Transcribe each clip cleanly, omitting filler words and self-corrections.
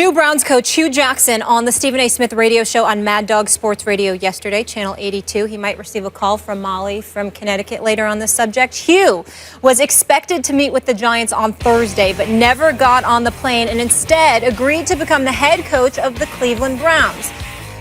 New Browns coach Hugh Jackson on the Stephen A. Smith radio show on Mad Dog Sports Radio yesterday, Channel 82. He might receive a call from Molly from Connecticut later on this subject. Hugh was expected to meet with the Giants on Thursday, but never got on the plane and instead agreed to become the head coach of the Cleveland Browns.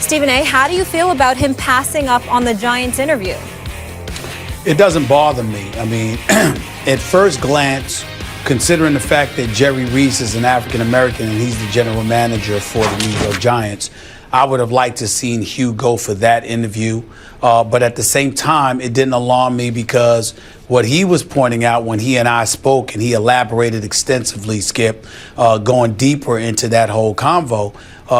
Stephen A., how do you feel about him passing up on the Giants interview? It doesn't bother me. I mean, at first glance, considering the fact that Jerry Reese is an African-American and he's the general manager for the New York Giants, I would have liked to seen Hugh go for that interview. But at the same time, it didn't alarm me because what he was pointing out when he and I spoke, and he elaborated extensively, Skip, going deeper into that whole convo,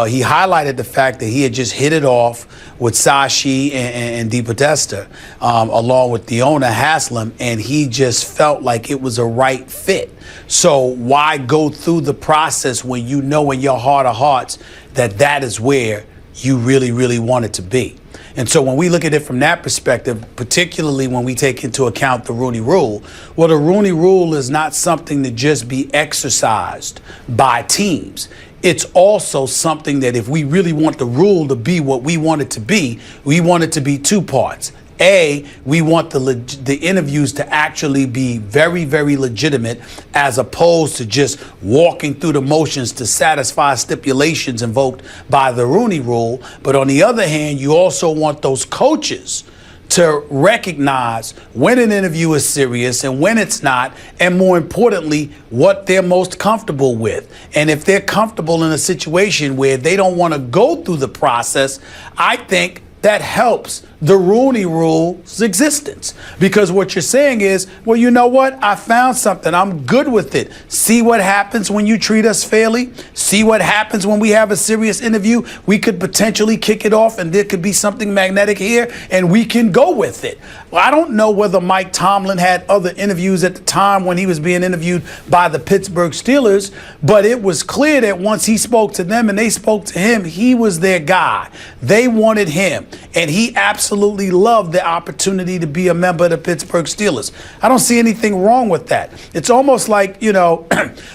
he highlighted the fact that he had just hit it off with Sashi and DePodesta, along with the owner, Haslam, and he just felt like it was a right fit. So why go through the process when you know in your heart of hearts that that is where you really, really want it to be? And so when we look at it from that perspective, particularly when we take into account the Rooney Rule, well, the Rooney Rule is not something to just be exercised by teams. It's also something that if we really want the rule to be what we want it to be, we want it to be two parts. A, we want the interviews to actually be very, very legitimate as opposed to just walking through the motions to satisfy stipulations invoked by the Rooney Rule. But on the other hand, you also want those coaches to recognize when an interview is serious and when it's not, and more importantly, what they're most comfortable with. And if they're comfortable in a situation where they don't want to go through the process, I think that helps the Rooney Rule's existence. Because what you're saying is, well, you know what? I found something. I'm good with it. See what happens when you treat us fairly. See what happens when we have a serious interview. We could potentially kick it off and there could be something magnetic here and we can go with it. Well, I don't know whether Mike Tomlin had other interviews at the time when he was being interviewed by the Pittsburgh Steelers, but it was clear that once he spoke to them and they spoke to him, he was their guy. They wanted him. And he absolutely loved the opportunity to be a member of the Pittsburgh Steelers. I don't see anything wrong with that. It's almost like, you know,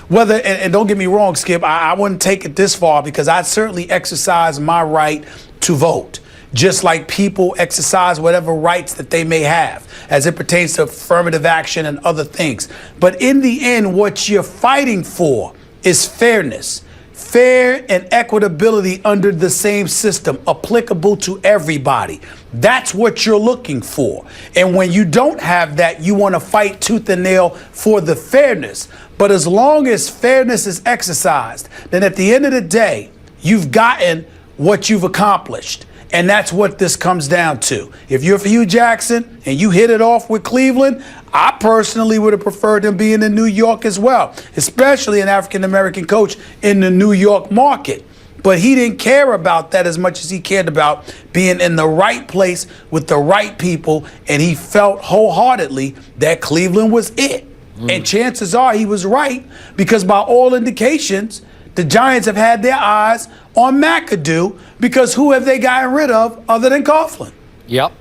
whether, and don't get me wrong, Skip, I wouldn't take it this far because I certainly exercise my right to vote, just like people exercise whatever rights that they may have as it pertains to affirmative action and other things. But in the end, what you're fighting for is fairness. Fair and equitability under the same system, applicable to everybody. That's what you're looking for. And when you don't have that, you want to fight tooth and nail for the fairness. But as long as fairness is exercised, then at the end of the day, you've gotten what you've accomplished. And that's what this comes down to. If you're for Hugh Jackson and you hit it off with Cleveland, I personally would have preferred him being in New York as well, especially an African-American coach in the New York market. But he didn't care about that as much as he cared about being in the right place with the right people, and he felt wholeheartedly that Cleveland was it. And chances are he was right, because by all indications, the Giants have had their eyes on McAdoo, because who have they gotten rid of other than Coughlin? Yep,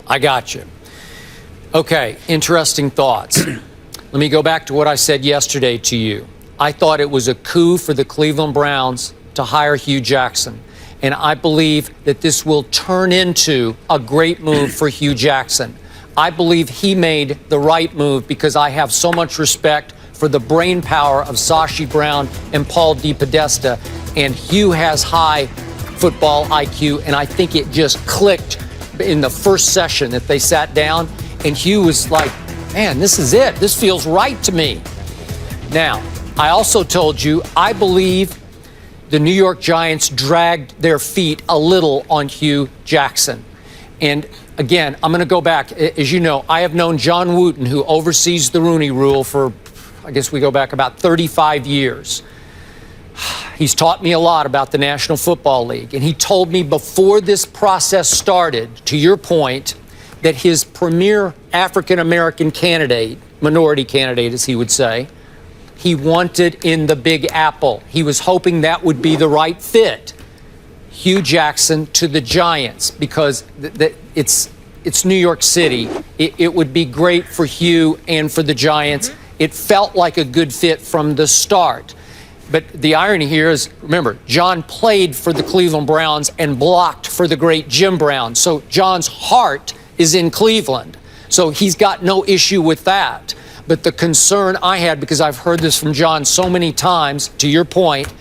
I got you. Okay, interesting thoughts. Let me go back to what I said yesterday to you. I thought it was a coup for the Cleveland Browns to hire Hugh Jackson. And I believe that this will turn into a great move for Hugh Jackson. I believe he made the right move because I have so much respect for the brain power of Sashi Brown and Paul DePodesta. And Hugh has high football IQ, and I think it just clicked in the first session that they sat down. And Hugh was like, man, this is it. This feels right to me. Now, I also told you, I believe the New York Giants dragged their feet a little on Hugh Jackson. And again, I'm going to go back. As you know, I have known John Wooten, who oversees the Rooney Rule for, I guess we go back about 35 years. He's taught me a lot about the National Football League. And he told me before this process started, to your point, that his premier African-American candidate, minority candidate, as he would say, he wanted in the Big Apple. He was hoping that would be the right fit. Hugh Jackson to the Giants, because it's New York City. It would be great for Hugh and for the Giants. It felt like a good fit from the start. But the irony here is, remember, John played for the Cleveland Browns and blocked for the great Jim Brown. So John's heart is in Cleveland. So he's got no issue with that. But the concern I had, because I've heard this from John so many times, to your point,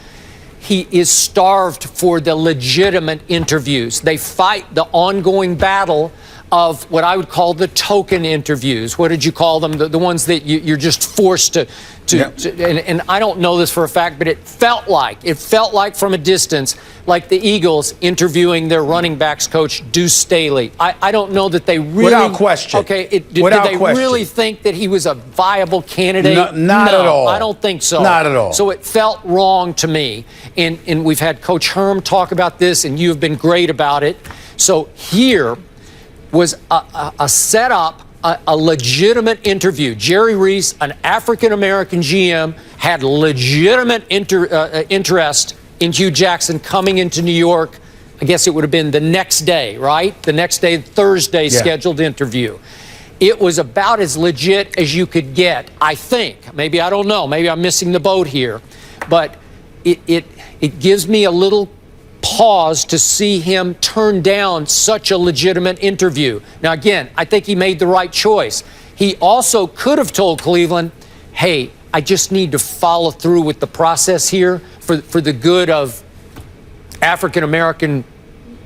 he is starved for the legitimate interviews. They fight the ongoing battle of what I would call the token interviews. What did you call them? The ones that you're just forced to and I don't know this for a fact, but it felt like from a distance, like the Eagles interviewing their running backs coach, Deuce Staley. I don't know that they really... Without question. Okay, did they really think that he was a viable candidate? Not at all. I don't think so. Not at all. So it felt wrong to me. And we've had Coach Herm talk about this, and you have been great about it. So here was a setup, a legitimate interview. Jerry Reese, an African-American GM, had legitimate interest in Hugh Jackson coming into New York. I guess it would have been the next day, right? The next day, Thursday, scheduled interview. It was about as legit as you could get, I think. Maybe, I don't know. Maybe I'm missing the boat here. But it gives me a little pause to see him turn down such a legitimate interview. Now, again, I think he made the right choice. He also could have told Cleveland, hey, I just need to follow through with the process here for the good of African-American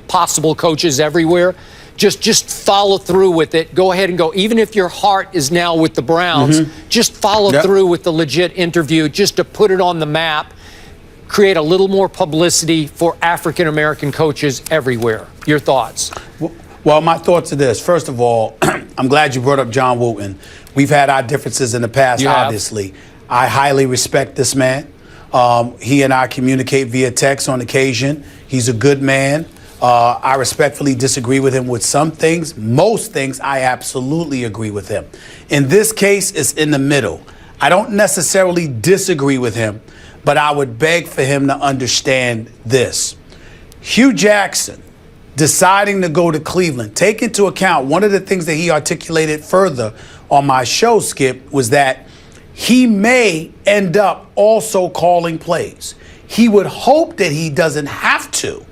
possible coaches everywhere. Just follow through with it. Go ahead and go. Even if your heart is now with the Browns, just follow through with the legit interview just to put it on the map. Create a little more publicity for African-American coaches everywhere. Your thoughts? Well, my thoughts are this. First of all, I'm glad you brought up John Wooten. We've had our differences in the past, obviously. I highly respect this man. He and I communicate via text on occasion. He's a good man. I respectfully disagree with him with some things. Most things, I absolutely agree with him. In this case, it's in the middle. I don't necessarily disagree with him, but I would beg for him to understand this. Hugh Jackson deciding to go to Cleveland, take into account one of the things that he articulated further on my show, Skip, was that he may end up also calling plays. He would hope that he doesn't have to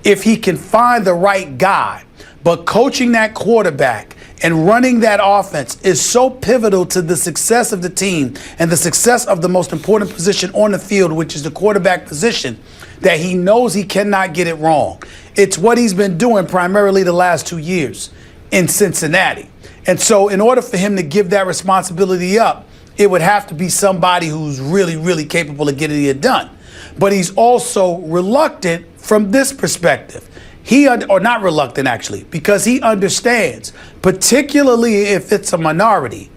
if he can find the right guy. But coaching that quarterback and running that offense is so pivotal to the success of the team and the success of the most important position on the field, which is the quarterback position, that he knows he cannot get it wrong. It's what he's been doing primarily the last 2 years in Cincinnati. And so in order for him to give that responsibility up, it would have to be somebody who's really, really capable of getting it done. But he's also reluctant from this perspective. Or not reluctant, actually, because he understands, particularly if it's a minority,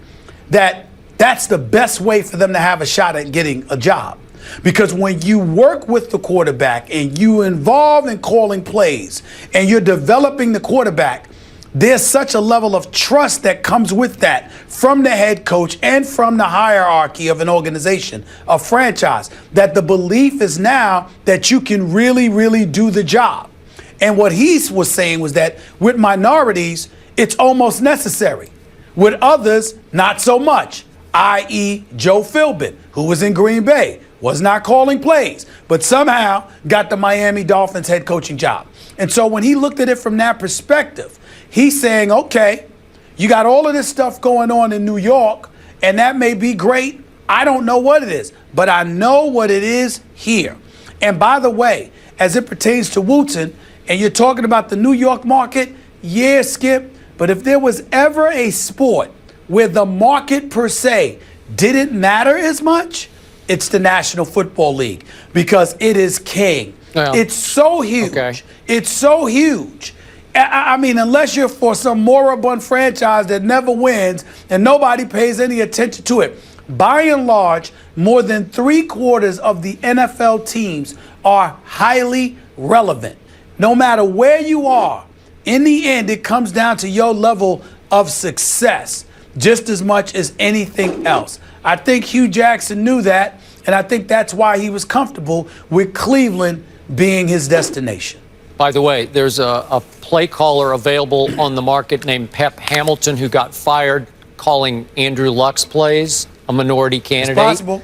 that that's the best way for them to have a shot at getting a job. Because when you work with the quarterback and you involve in calling plays and you're developing the quarterback, there's such a level of trust that comes with that from the head coach and from the hierarchy of an organization, a franchise, that the belief is now that you can really, really do the job. And what he was saying was that with minorities, it's almost necessary. With others, not so much, i.e. Joe Philbin, who was in Green Bay, was not calling plays, but somehow got the Miami Dolphins head coaching job. And so when he looked at it from that perspective, he's saying, okay, you got all of this stuff going on in New York, and that may be great. I don't know what it is, but I know what it is here. And by the way, as it pertains to Wooten, and you're talking about the New York market, yeah, Skip, but if there was ever a sport where the market per se didn't matter as much, it's the National Football League, because it is king. Yeah. It's so huge. Okay. It's so huge. I mean, unless you're for some moribund franchise that never wins and nobody pays any attention to it, by and large, more than 3/4 of the NFL teams are highly relevant. No matter where you are, in the end, it comes down to your level of success just as much as anything else. I think Hugh Jackson knew that, and I think that's why he was comfortable with Cleveland being his destination. By the way, there's a play caller available on the market named Pep Hamilton who got fired calling Andrew Luck's plays, a minority candidate. It's possible.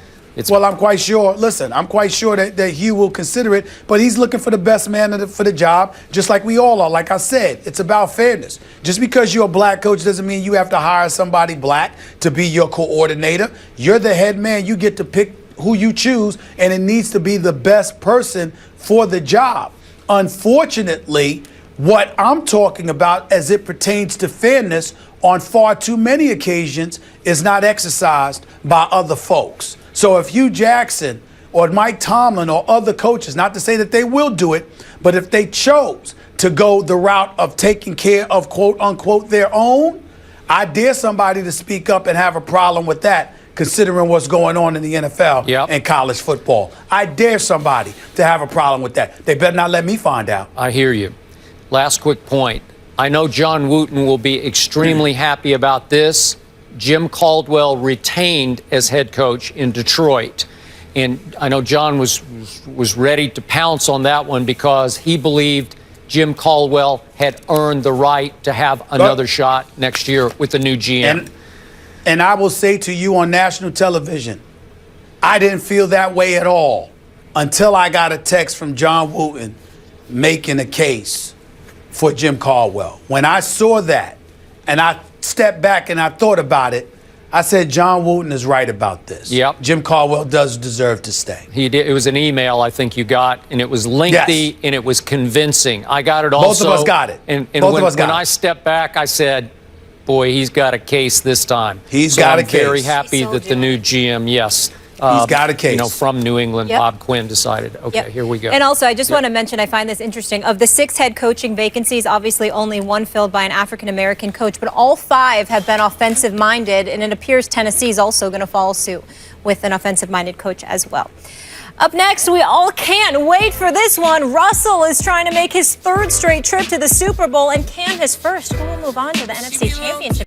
Well, I'm quite sure. Listen, I'm quite sure that Hugh will consider it, but he's looking for the best man for the job, just like we all are. Like I said, it's about fairness. Just because you're a black coach doesn't mean you have to hire somebody black to be your coordinator. You're the head man. You get to pick who you choose, and it needs to be the best person for the job. Unfortunately, what I'm talking about as it pertains to fairness on far too many occasions is not exercised by other folks. So if Hugh Jackson or Mike Tomlin or other coaches, not to say that they will do it, but if they chose to go the route of taking care of quote unquote their own, I dare somebody to speak up and have a problem with that, considering what's going on in the NFL and college football. I dare somebody to have a problem with that. They better not let me find out. I hear you. Last quick point. I know John Wooten will be extremely happy about this. Jim Caldwell retained as head coach in Detroit. And I know John was ready to pounce on that one because he believed Jim Caldwell had earned the right to have another shot next year with the new GM. And I will say to you on national television, I didn't feel that way at all until I got a text from John Wooten making a case for Jim Caldwell. When I saw that and I stepped back and I thought about it, I said, John Wooten is right about this. Yep. Jim Caldwell does deserve to stay. He did. It was an email I think you got, and it was lengthy and it was convincing. I got it also. Both of us got it. And Both of us got it. When I stepped back, I said, boy, he's got a case this time. He's got a case. I'm very happy that the new GM, he's got a case. From New England, Bob Quinn decided, okay, here we go. And also, I just want to mention, I find this interesting. Of the 6 head coaching vacancies, obviously only 1 filled by an African-American coach, but all 5 have been offensive-minded, and it appears Tennessee's also going to follow suit with an offensive-minded coach as well. Up next, we all can't wait for this one. Russell is trying to make his 3rd straight trip to the Super Bowl and can his first. Who will move on to the NFC Championship?